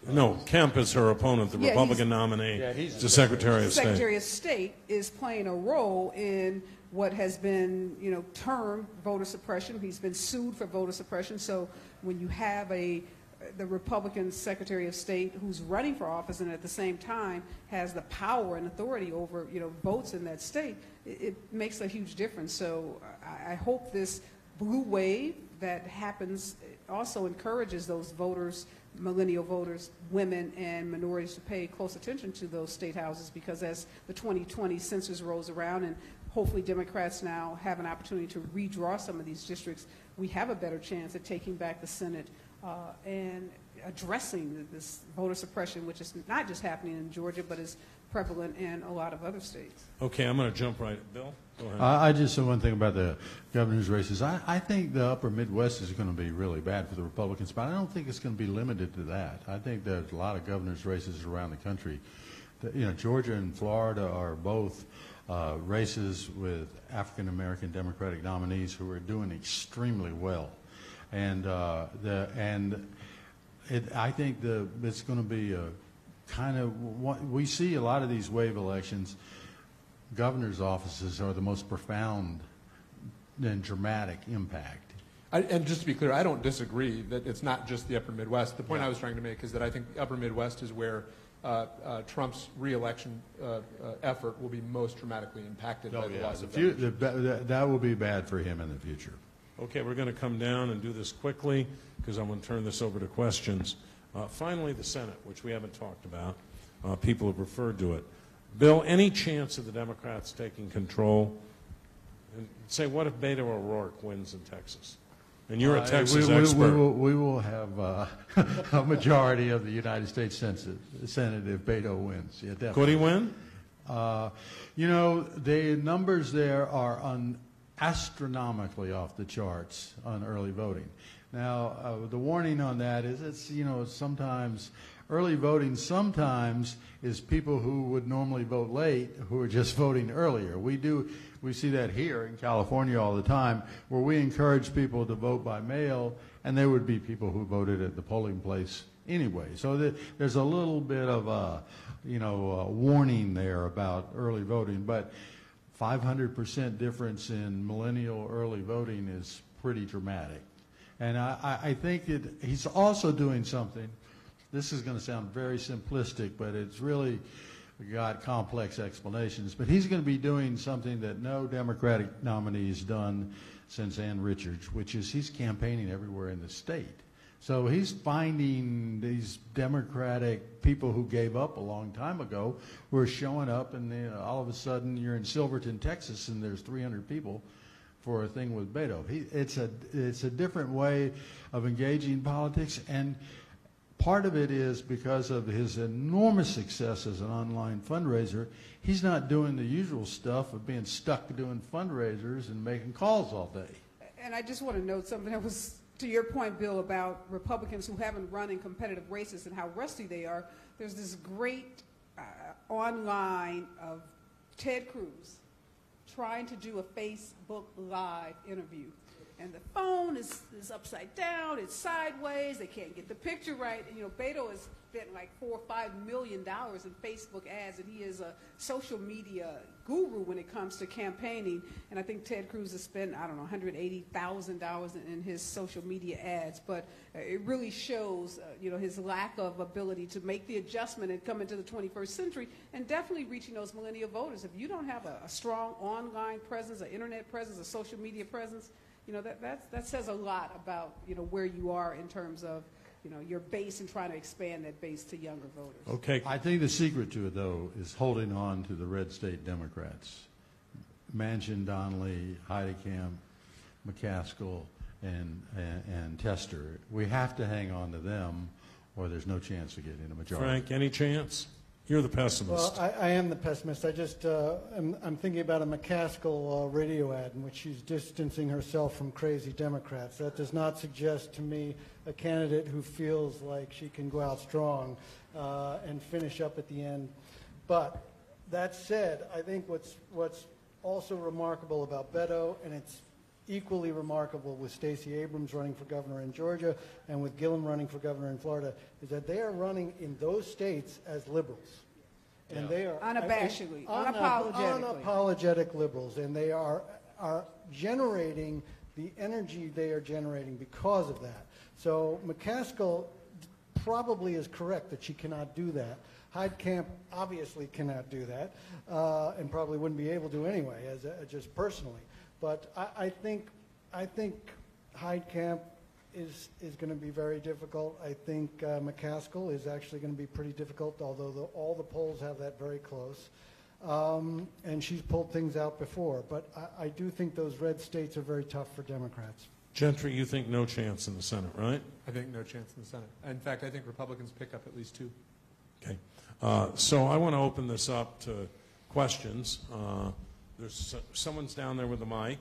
No, Kemp is her opponent, the
Yeah,
Republican nominee,
Yeah, he's
the Secretary of State.
Secretary of State is playing a role in what has been, termed voter suppression. He's been sued for voter suppression. So when you have the Republican Secretary of State who's running for office and at the same time has the power and authority over, votes in that state, it makes a huge difference. So I hope this blue wave that happens also encourages those voters, millennial voters, women, and minorities to pay close attention to those state houses, because as the 2020 census rolls around and hopefully Democrats now have an opportunity to redraw some of these districts, we have a better chance at taking back the Senate and addressing this voter suppression, which is not just happening in Georgia, but is prevalent in a lot of other states.
Okay, I'm going to jump right. Bill, go ahead.
I just said one thing about the governor's races. I think the upper Midwest is going to be really bad for the Republicans, but I don't think it's going to be limited to that. I think there's a lot of governor's races around the country. Georgia and Florida are both races with African-American Democratic nominees who are doing extremely well. And I think it's going to be a kind of, we see a lot of these wave elections, governor's offices are the most profound and dramatic impact.
And just to be clear, I don't disagree that it's not just the upper Midwest. The point I was trying to make is that I think the upper Midwest is where Trump's re-election effort will be most dramatically impacted by the loss of
that will be bad for him in the future.
Okay, we're going to come down and do this quickly because I'm going to turn this over to questions. Finally, the Senate, which we haven't talked about. People have referred to it. Bill, any chance of the Democrats taking control? And say, what if Beto O'Rourke wins in Texas? And you're a Texas expert.
We will have a majority of the United States Senate if Beto wins. Yeah, definitely.
Could he win?
The numbers there are astronomically off the charts on early voting. Now, the warning on that is it's, sometimes early voting sometimes is people who would normally vote late who are just voting earlier. We see that here in California all the time, where we encourage people to vote by mail, and there would be people who voted at the polling place anyway. So there's a little bit of a warning there about early voting, but 500% difference in millennial early voting is pretty dramatic. And I think he's also doing something. This is going to sound very simplistic, but it's really got complex explanations. But he's going to be doing something that no Democratic nominee has done since Ann Richards, which is he's campaigning everywhere in the state. So he's finding these Democratic people who gave up a long time ago who are showing up, and all of a sudden you're in Silverton, Texas, and there's 300 people for a thing with Beto. It's a different way of engaging politics, and part of it is because of his enormous success as an online fundraiser. He's not doing the usual stuff of being stuck doing fundraisers and making calls all day.
And I just want to note something that was, to your point, Bill, about Republicans who haven't run in competitive races and how rusty they are. There's this great online of Ted Cruz trying to do a Facebook Live interview. and the phone is upside down, it's sideways, they can't get the picture right. And, Beto has spent like $4 or $5 million in Facebook ads, and he is a social media guru when it comes to campaigning. And I think Ted Cruz has spent, I don't know, $180,000 in his social media ads. But it really shows, his lack of ability to make the adjustment and come into the 21st century, and definitely reaching those millennial voters. If you don't have a strong online presence, an internet presence, a social media presence, that says a lot about, where you are in terms of, your base and trying to expand that base to younger voters.
Okay.
I think the secret to it, though, is holding on to the red state Democrats. Manchin, Donnelly, Heidecamp, McCaskill, and Tester. We have to hang on to them, or there's no chance of getting a majority.
Frank, any chance? You're the pessimist.
Well, I am the pessimist. I just, I'm thinking about a McCaskill radio ad in which she's distancing herself from crazy Democrats. That does not suggest to me a candidate who feels like she can go out strong and finish up at the end. But that said, I think what's also remarkable about Beto, and it's equally remarkable with Stacey Abrams running for governor in Georgia and with Gillum running for governor in Florida, is that they are running in those states as liberals. And they are
unabashedly, unapologetically.
Unapologetic liberals, and they are generating the energy they are generating because of that. So McCaskill probably is correct that she cannot do that. Heidecamp obviously cannot do that, and probably wouldn't be able to anyway, just personally. But I think Heidecamp is going to be very difficult. I think McCaskill is actually going to be pretty difficult, although all the polls have that very close. And she's pulled things out before. But I do think those red states are very tough for Democrats.
Gentry, you think no chance in the Senate, right?
I think no chance in the Senate. In fact, I think Republicans pick up at least 2.
Okay. So I want to open this up to questions. There's someone's down there with a mic,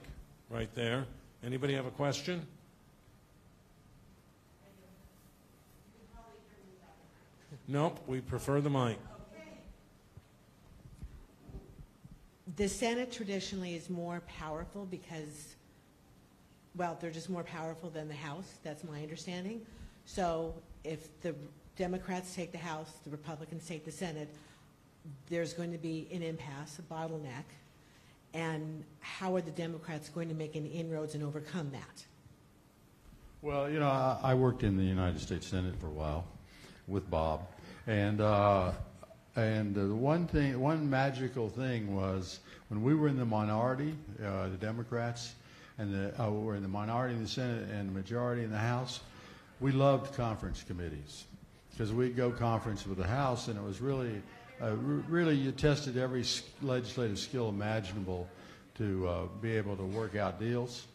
right there. Anybody have a question? Nope, we prefer the mic.
The Senate traditionally is more powerful because, well, they're just more powerful than the House. That's my understanding. So if the Democrats take the House, the Republicans take the Senate, there's going to be an impasse, a bottleneck. And how are the Democrats going to make any inroads and overcome that?
Well, I worked in the United States Senate for a while with Bob, and one magical thing was when we were in the minority, the Democrats, and were in the minority in the Senate and the majority in the House, we loved conference committees because we'd go conference with the House, and it was really you tested every legislative skill imaginable to be able to work out deals.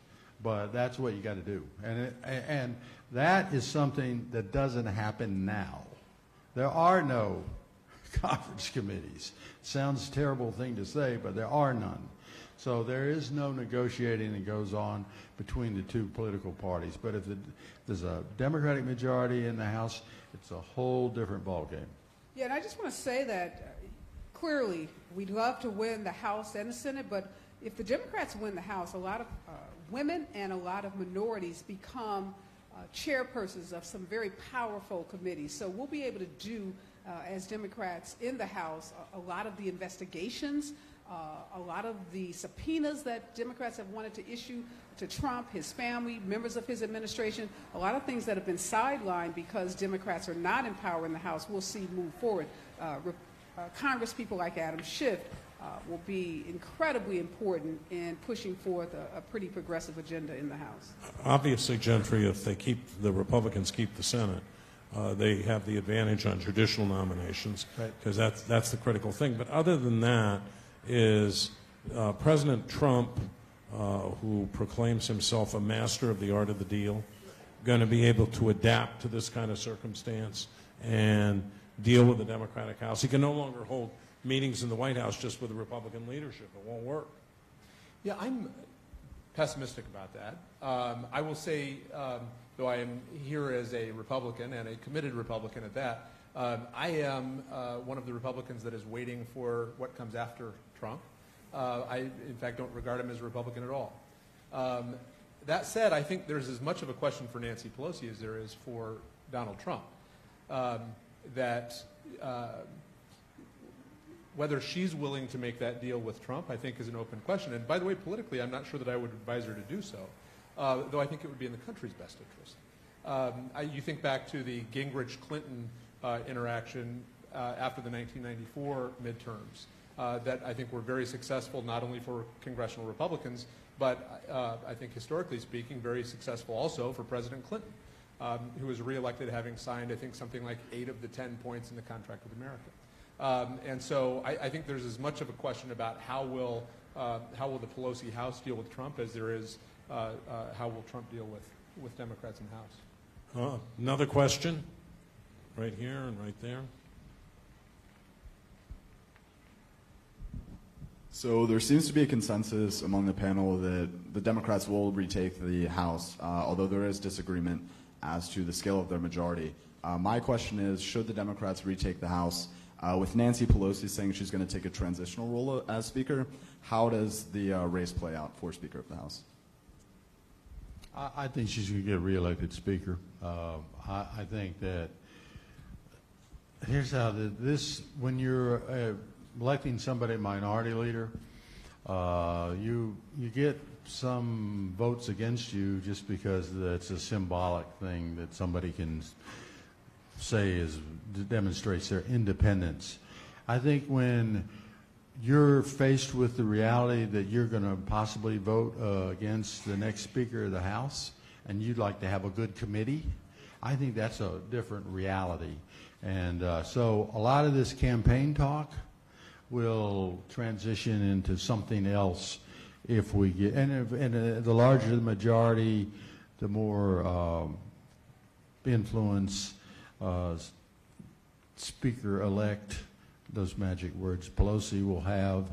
But that's what you got to do, and that is something that doesn't happen now. There are no conference committees. Sounds a terrible thing to say, but there are none. So there is no negotiating that goes on between the two political parties. But if there's a Democratic majority in the House, it's a whole different ballgame.
Yeah, and I just want to say that clearly we'd love to win the House and the Senate, but if the Democrats win the House, a lot of women and a lot of minorities become chairpersons of some very powerful committees. So we'll be able to do, as Democrats in the House, a lot of the investigations, a lot of the subpoenas that Democrats have wanted to issue to Trump, his family, members of his administration, a lot of things that have been sidelined because Democrats are not in power in the House, we'll see move forward. Congress people like Adam Schiff will be incredibly important in pushing forth a pretty progressive agenda in the House.
Obviously, Gentry, if the Republicans keep the Senate, they have the advantage on judicial nominations, because that's the critical thing. But other than that, is President Trump, who proclaims himself a master of the art of the deal, going to be able to adapt to this kind of circumstance and deal with the Democratic House? He can no longer hold meetings in the White House just with the Republican leadership. It won't work.
Yeah, I'm pessimistic about that. I will say, though I am here as a Republican and a committed Republican at that, I am one of the Republicans that is waiting for what comes after Trump. I, in fact, don't regard him as a Republican at all. That said, I think there's as much of a question for Nancy Pelosi as there is for Donald Trump. Whether she's willing to make that deal with Trump, I think, is an open question. And by the way, politically, I'm not sure that I would advise her to do so, though I think it would be in the country's best interest. You think back to the Gingrich-Clinton interaction after the 1994 midterms that I think were very successful, not only for congressional Republicans, but I think historically speaking, very successful also for President Clinton, who was reelected having signed, I think, something like 8 of the 10 points in the Contract with America. And so I think there's as much of a question about how will the Pelosi House deal with Trump as there is how will Trump deal with Democrats in the House.
Another question, right here and right there.
So there seems to be a consensus among the panel that the Democrats will retake the House, although there is disagreement as to the scale of their majority. My question is, should the Democrats retake the House? With Nancy Pelosi saying she's going to take a transitional role as Speaker, how does the race play out for Speaker of the House?
I think she's going to get reelected Speaker. I think that here's how when you're electing somebody minority leader, you get some votes against you just because it's a symbolic thing that somebody can say demonstrates their independence. I think when you're faced with the reality that you're going to possibly vote against the next Speaker of the House and you'd like to have a good committee, I think that's a different reality. And so a lot of this campaign talk will transition into something else if we get, and the larger the majority, the more influence Speaker-elect, those magic words, Pelosi will have.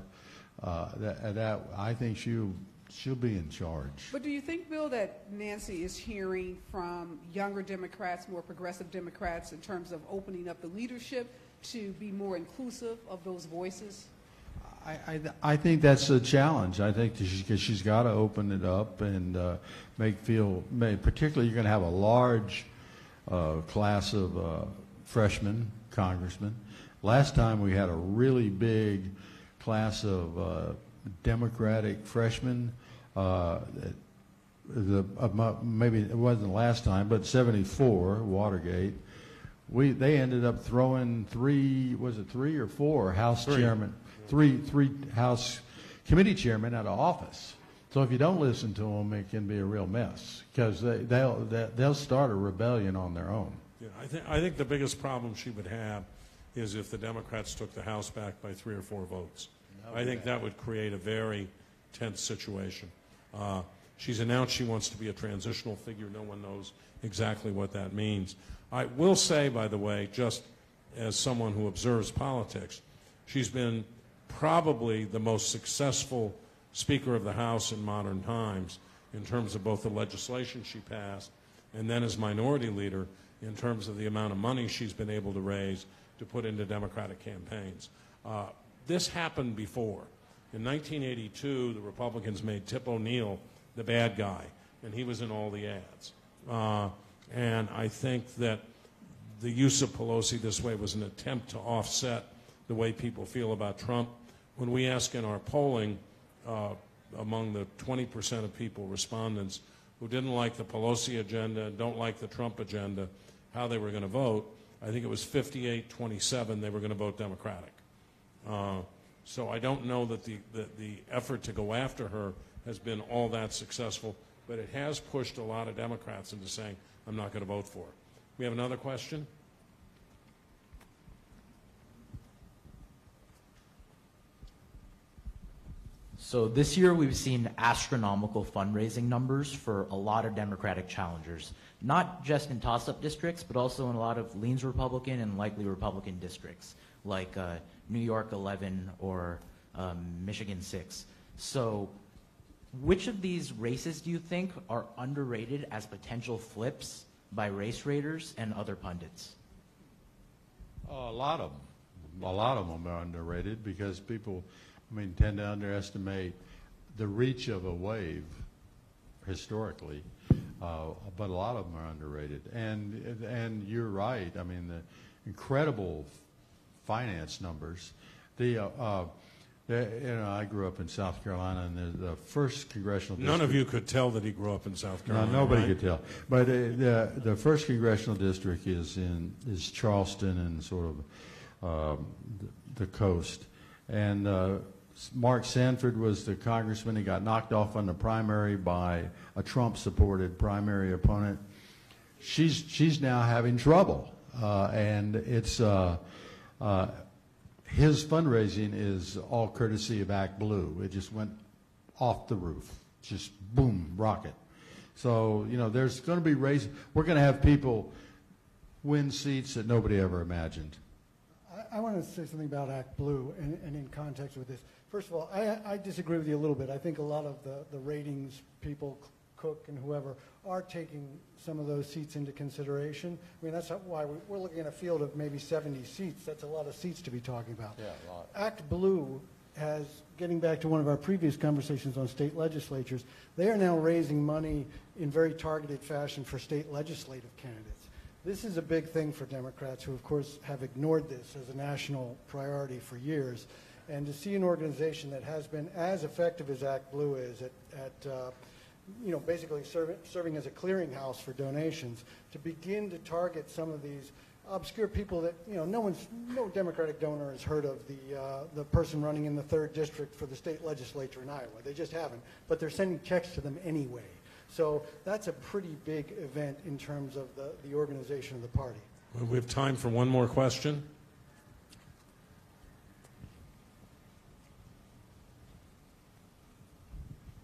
I think she'll be in charge.
But do you think, Bill, that Nancy is hearing from younger Democrats, more progressive Democrats, in terms of opening up the leadership to be more inclusive of those voices?
I think that's a challenge. I think because she's got to open it up and particularly you're going to have a large class of freshmen, congressmen. Last time we had a really big class of Democratic freshmen. Maybe it wasn't the last time, but 74, Watergate. They ended up throwing three or four House chairmen, three House committee chairmen out of office. So if you don't listen to them, it can be a real mess because they'll start a rebellion on their own.
Yeah, I think the biggest problem she would have is if the Democrats took the House back by 3 or 4 votes. I think that would create a very tense situation. She's announced she wants to be a transitional figure. No one knows exactly what that means. I will say, by the way, just as someone who observes politics, she's been probably the most successful Speaker of the House in modern times in terms of both the legislation she passed and then as minority leader in terms of the amount of money she's been able to raise to put into Democratic campaigns. This happened before. In 1982, the Republicans made Tip O'Neill the bad guy, and he was in all the ads. And I think that the use of Pelosi this way was an attempt to offset the way people feel about Trump. When we ask in our polling, among the 20% of people, respondents, who didn't like the Pelosi agenda, don't like the Trump agenda, how they were going to vote, I think it was 58-27 they were going to vote Democratic. So I don't know that the effort to go after her has been all that successful, but it has pushed a lot of Democrats into saying, I'm not going to vote for her. We have another question?
So this year we've seen astronomical fundraising numbers for a lot of Democratic challengers, not just in toss-up districts, but also in a lot of leans Republican and likely Republican districts, like New York 11 or Michigan 6. So which of these races do you think are underrated as potential flips by race raiders and other pundits?
A lot of them. A lot of them are underrated because people, tend to underestimate the reach of a wave. historically, but a lot of them are underrated. And you're right. I mean, the incredible finance numbers. I grew up in South Carolina, and the first congressional district.
None of you could tell that he grew up in South Carolina.
No, nobody
right?
could tell. But the first congressional district is Charleston and sort of the coast. And Mark Sanford was the congressman. He got knocked off on the primary by a Trump-supported primary opponent. She's now having trouble, and it's his fundraising is all courtesy of Act Blue. It just went off the roof, just boom, rocket. So there's going to be race. We're going to have people win seats that nobody ever imagined.
I want to say something about Act Blue and in context with this. First of all, I disagree with you a little bit. I think a lot of the ratings people, Cook and whoever, are taking some of those seats into consideration. I mean, that's why we're looking at a field of maybe 70 seats. That's a lot of seats to be talking about.
Yeah, a lot.
Act Blue has, getting back to one of our previous conversations on state legislatures, they are now raising money in very targeted fashion for state legislative candidates. This is a big thing for Democrats who, of course, have ignored this as a national priority for years. And to see an organization that has been as effective as Act Blue is at basically serving as a clearinghouse for donations, to begin to target some of these obscure people that no Democratic donor has heard of the person running in the 3rd district for the state legislature in Iowa. They just haven't, but they're sending checks to them anyway. So that's a pretty big event in terms of the organization of the party.
Well, we have time for one more question.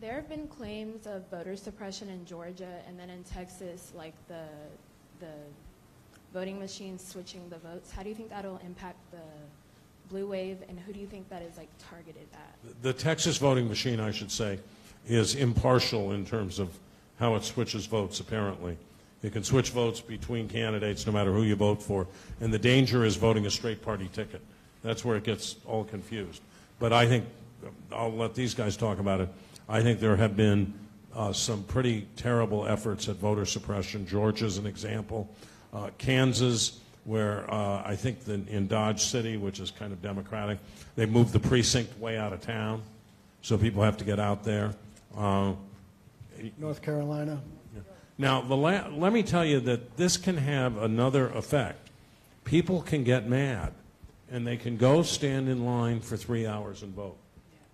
There have been claims of voter suppression in Georgia and then in Texas, like the voting machines switching the votes. How do you think that'll impact the blue wave, and who do you think that is targeted at?
The Texas voting machine, I should say, is impartial in terms of how it switches votes, apparently. You can switch votes between candidates no matter who you vote for, and the danger is voting a straight party ticket. That's where it gets all confused. But I think, I'll let these guys talk about it, I think there have been some pretty terrible efforts at voter suppression. Georgia's an example. Kansas, where I think in Dodge City, which is kind of Democratic, they moved the precinct way out of town, so people have to get out there.
North Carolina.
Now, let me tell you that this can have another effect. People can get mad, and they can go stand in line for 3 hours and vote.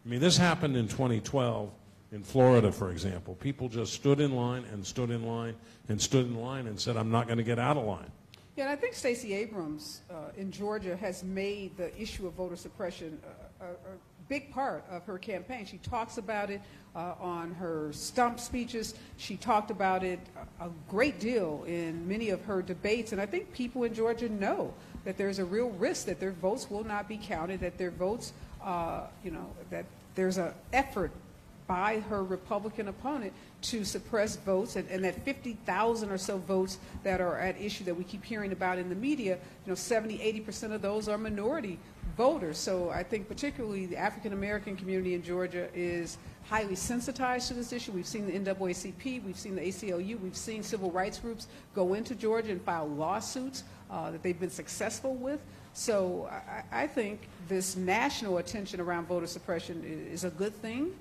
I mean, this happened in 2012 in Florida, for example. People just stood in line and stood in line and stood in line and said, I'm not going to get out of line.
Yeah, and I think Stacey Abrams in Georgia has made the issue of voter suppression a big part of her campaign. She talks about it on her stump speeches. She talked about it a great deal in many of her debates, and I think people in Georgia know that there's a real risk that their votes will not be counted, that their votes, that there's an effort by her Republican opponent to suppress votes, and that 50,000 or so votes that are at issue that we keep hearing about in the media, 70, 80% of those are minority voters. So I think particularly the African American community in Georgia is highly sensitized to this issue. We've seen the NAACP, we've seen the ACLU, we've seen civil rights groups go into Georgia and file lawsuits that they've been successful with. So I think this national attention around voter suppression is a good thing.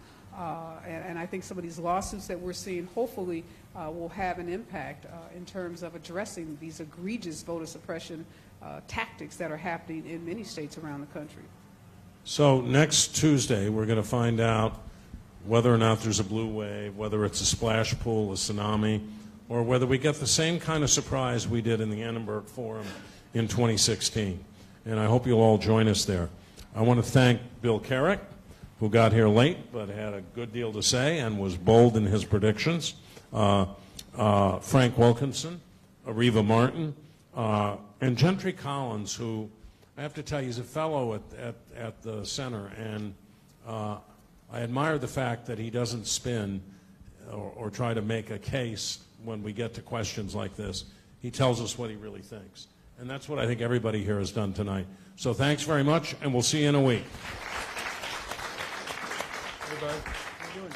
And I think some of these lawsuits that we're seeing hopefully will have an impact in terms of addressing these egregious voter suppression tactics that are happening in many states around the country.
So next Tuesday, we're going to find out whether or not there's a blue wave, whether it's a splash pool, a tsunami, or whether we get the same kind of surprise we did in the Annenberg Forum in 2016. And I hope you'll all join us there. I want to thank Bill Carrick, who got here late but had a good deal to say and was bold in his predictions, Frank Wilkinson, Areva Martin, and Gentry Collins, who I have to tell you is a fellow at the center, and I admire the fact that he doesn't spin or try to make a case when we get to questions like this. He tells us what he really thinks. And that's what I think everybody here has done tonight. So thanks very much, and we'll see you in a week.
Everybody, how you doing?